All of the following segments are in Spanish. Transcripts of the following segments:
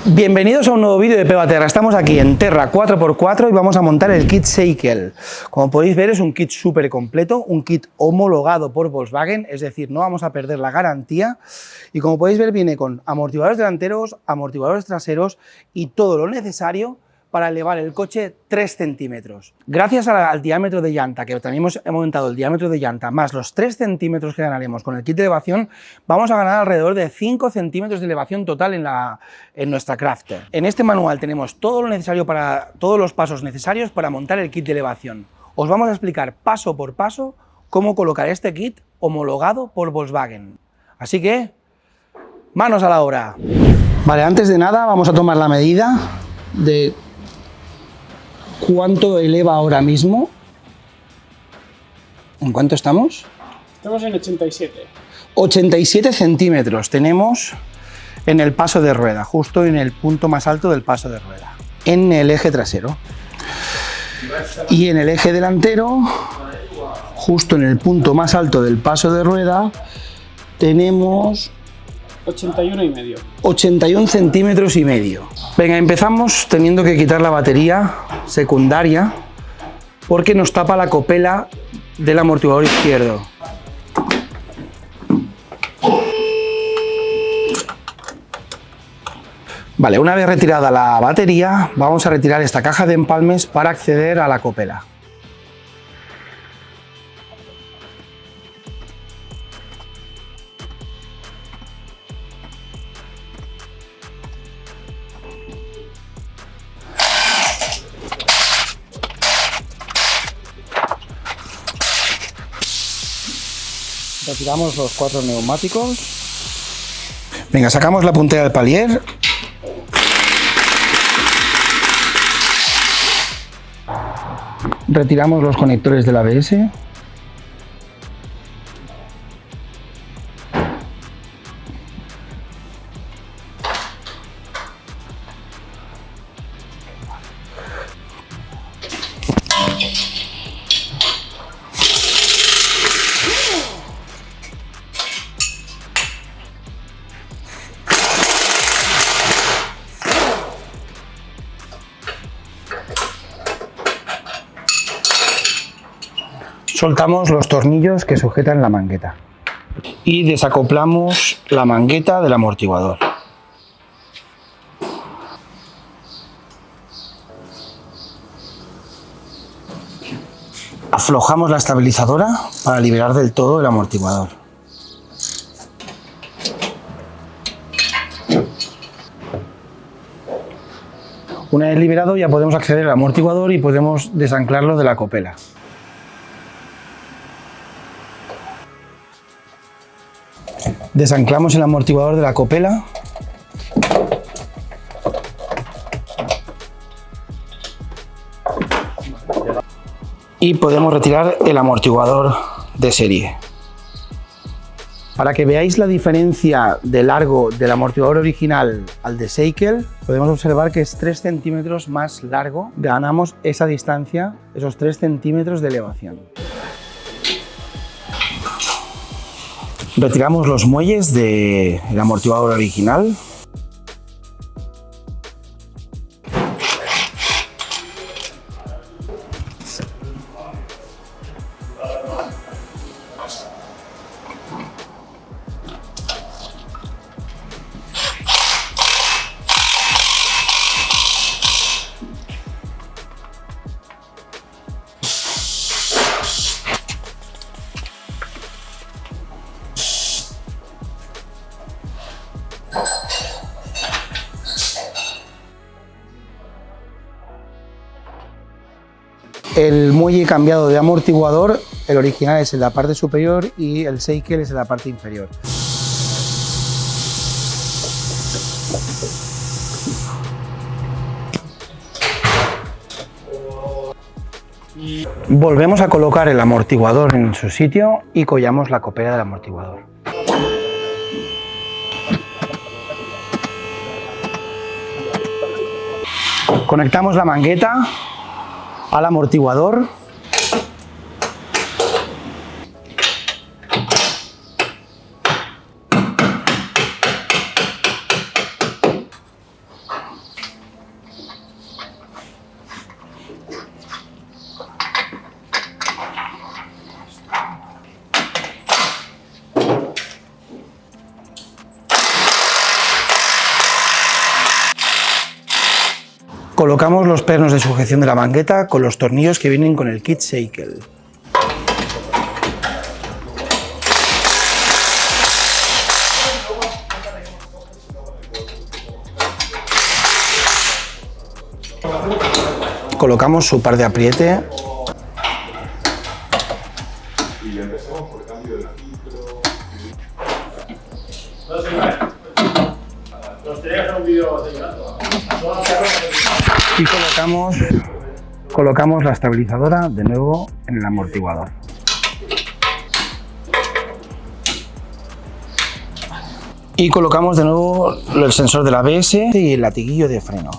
Bienvenidos a un nuevo vídeo de Peba Terra. Estamos aquí en Terra 4x4 y vamos a montar el kit Cycle. Como podéis ver, es un kit súper completo, un kit homologado por Volkswagen, es decir, no vamos a perder la garantía. Y como podéis ver, viene con amortiguadores delanteros, amortiguadores traseros y todo lo necesario para elevar el coche 3 centímetros. Gracias al diámetro de llanta, que también hemos aumentado el diámetro de llanta, más los 3 centímetros que ganaremos con el kit de elevación, vamos a ganar alrededor de 5 centímetros de elevación total en nuestra Crafter. En este manual tenemos todo lo necesario todos los pasos necesarios para montar el kit de elevación. Os vamos a explicar paso por paso cómo colocar este kit homologado por Volkswagen. Así que, manos a la obra. Vale, antes de nada vamos a tomar la medida de cuánto eleva ahora mismo. ¿En cuánto estamos? Estamos en 87. 87 centímetros tenemos en el paso de rueda, justo en el punto más alto del paso de rueda, en el eje trasero. Y en el eje delantero, justo en el punto más alto del paso de rueda, tenemos 81,5. 81 centímetros y medio. Venga, empezamos teniendo que quitar la batería secundaria porque nos tapa la copela del amortiguador izquierdo. Vale, una vez retirada la batería, vamos a retirar esta caja de empalmes para acceder a la copela. Retiramos los 4 neumáticos. Venga, sacamos la puntera del palier. Retiramos los conectores del ABS. Soltamos los tornillos que sujetan la mangueta y desacoplamos la mangueta del amortiguador. Aflojamos la estabilizadora para liberar del todo el amortiguador. Una vez liberado ya podemos acceder al amortiguador y podemos desanclarlo de la copela. Desanclamos el amortiguador de la copela y podemos retirar el amortiguador de serie. Para que veáis la diferencia de largo del amortiguador original al de Cycle, podemos observar que es 3 centímetros más largo. Ganamos esa distancia, esos 3 centímetros de elevación. Retiramos los muelles del amortiguador original. El muelle cambiado de amortiguador, el original es en la parte superior y el Cycle es en la parte inferior. Volvemos a colocar el amortiguador en su sitio y collamos la copela del amortiguador. Conectamos la mangueta al amortiguador. Colocamos los pernos de sujeción de la mangueta con los tornillos que vienen con el kit Seikel. Colocamos su par de apriete. Y colocamos la estabilizadora de nuevo en el amortiguador. Y colocamos de nuevo el sensor del ABS y el latiguillo de freno.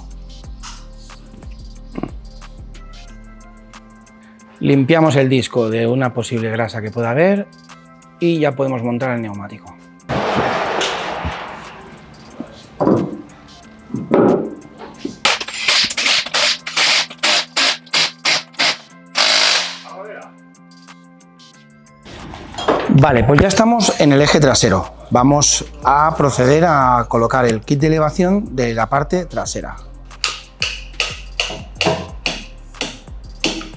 Limpiamos el disco de una posible grasa que pueda haber y ya podemos montar el neumático. Vale, pues ya estamos en el eje trasero. Vamos a proceder a colocar el kit de elevación de la parte trasera.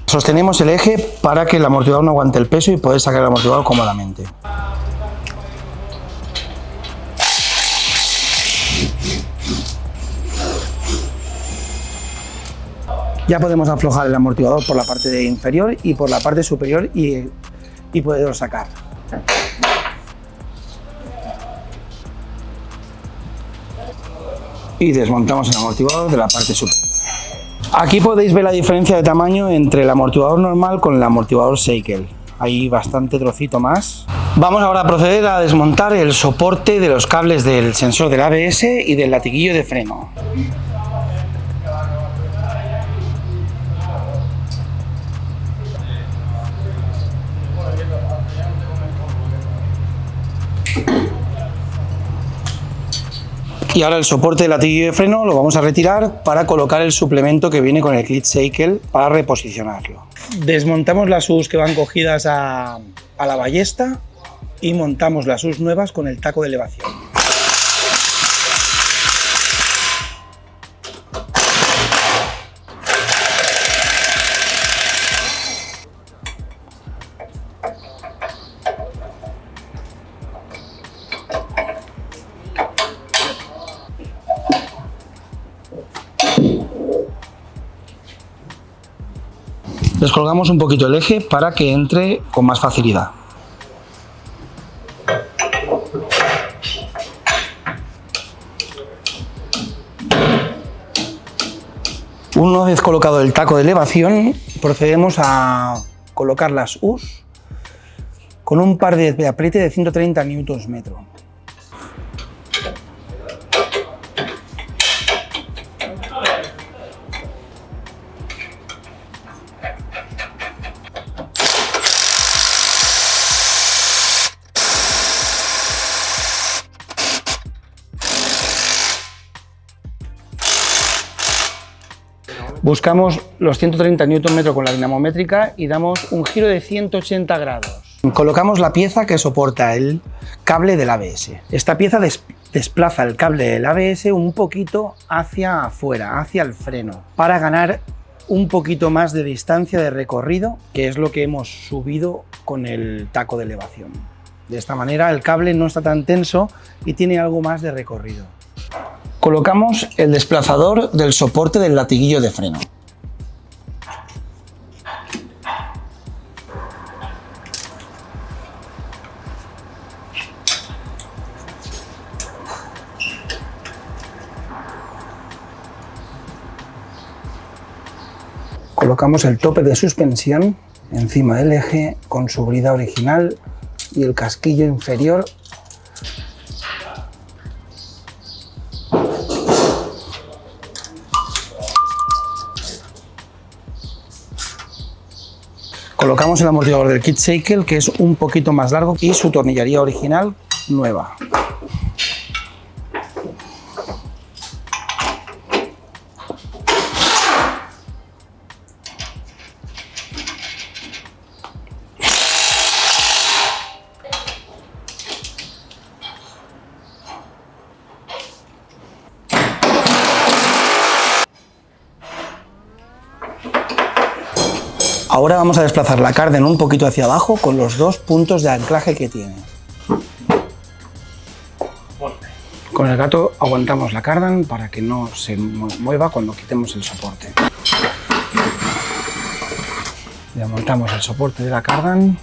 Sostenemos el eje para que el amortiguador no aguante el peso y poder sacar el amortiguador cómodamente. Ya podemos aflojar el amortiguador por la parte inferior y por la parte superior y poderlo sacar. Y desmontamos el amortiguador de la parte superior. Aquí podéis ver la diferencia de tamaño entre el amortiguador normal con el amortiguador Seikel. Hay bastante trocito más. Vamos ahora a proceder a desmontar el soporte de los cables del sensor del ABS y del latiguillo de freno. Y ahora el soporte del latiguillo de freno lo vamos a retirar para colocar el suplemento que viene con el kit Seikel para reposicionarlo. Desmontamos las US que van cogidas a la ballesta y montamos las US nuevas con el taco de elevación. Descolgamos un poquito el eje para que entre con más facilidad. Una vez colocado el taco de elevación, procedemos a colocar las US con un par de apriete de 130 Nm. Buscamos los 130 Nm con la dinamométrica y damos un giro de 180 grados. Colocamos la pieza que soporta el cable del ABS. Esta pieza desplaza el cable del ABS un poquito hacia afuera, hacia el freno, para ganar un poquito más de distancia de recorrido, que es lo que hemos subido con el taco de elevación. De esta manera el cable no está tan tenso y tiene algo más de recorrido. Colocamos el desplazador del soporte del latiguillo de freno. Colocamos el tope de suspensión encima del eje con su brida original y el casquillo inferior . Colocamos el amortiguador del kit Seikel, que es un poquito más largo, y su tornillería original nueva. Ahora vamos a desplazar la cardan un poquito hacia abajo con los 2 puntos de anclaje que tiene. Con el gato aguantamos la cardan para que no se mueva cuando quitemos el soporte. Desmontamos el soporte de la cardan.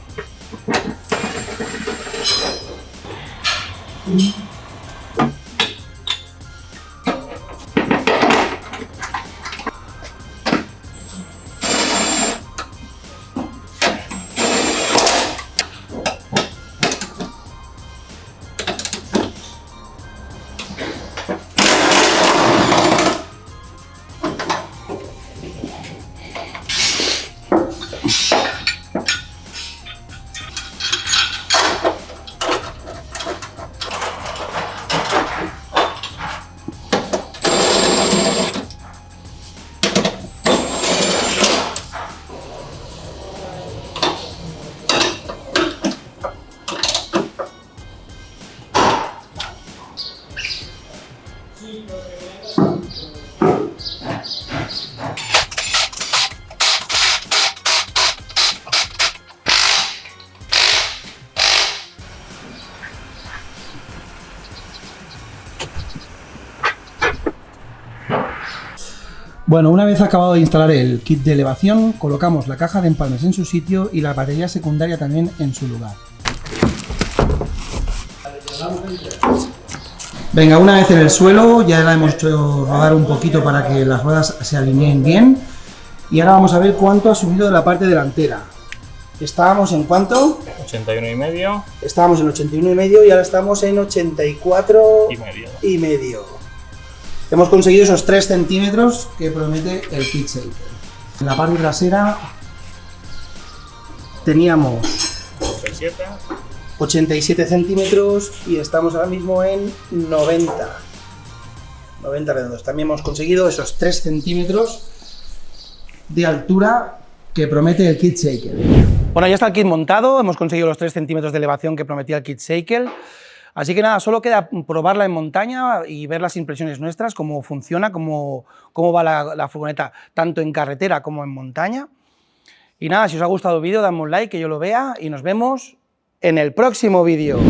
Bueno, una vez acabado de instalar el kit de elevación, colocamos la caja de empalmes en su sitio y la batería secundaria también en su lugar. Venga, una vez en el suelo, ya la hemos hecho rodar un poquito para que las ruedas se alineen bien. Y ahora vamos a ver cuánto ha subido de la parte delantera. ¿Estábamos en cuánto? 81,5. Estábamos en 81,5 y ahora estamos en 84,5. Hemos conseguido esos 3 centímetros que promete el kit shaker. En la parte trasera teníamos 87 centímetros y estamos ahora mismo en 90 redondos. También hemos conseguido esos 3 centímetros de altura que promete el kit shaker. Bueno, ya está el kit montado, hemos conseguido los 3 centímetros de elevación que prometía el kit shaker. Así que nada, solo queda probarla en montaña y ver las impresiones nuestras, cómo funciona, cómo va la furgoneta tanto en carretera como en montaña. Y nada, si os ha gustado el vídeo, dadme un like, que yo lo vea y nos vemos en el próximo vídeo.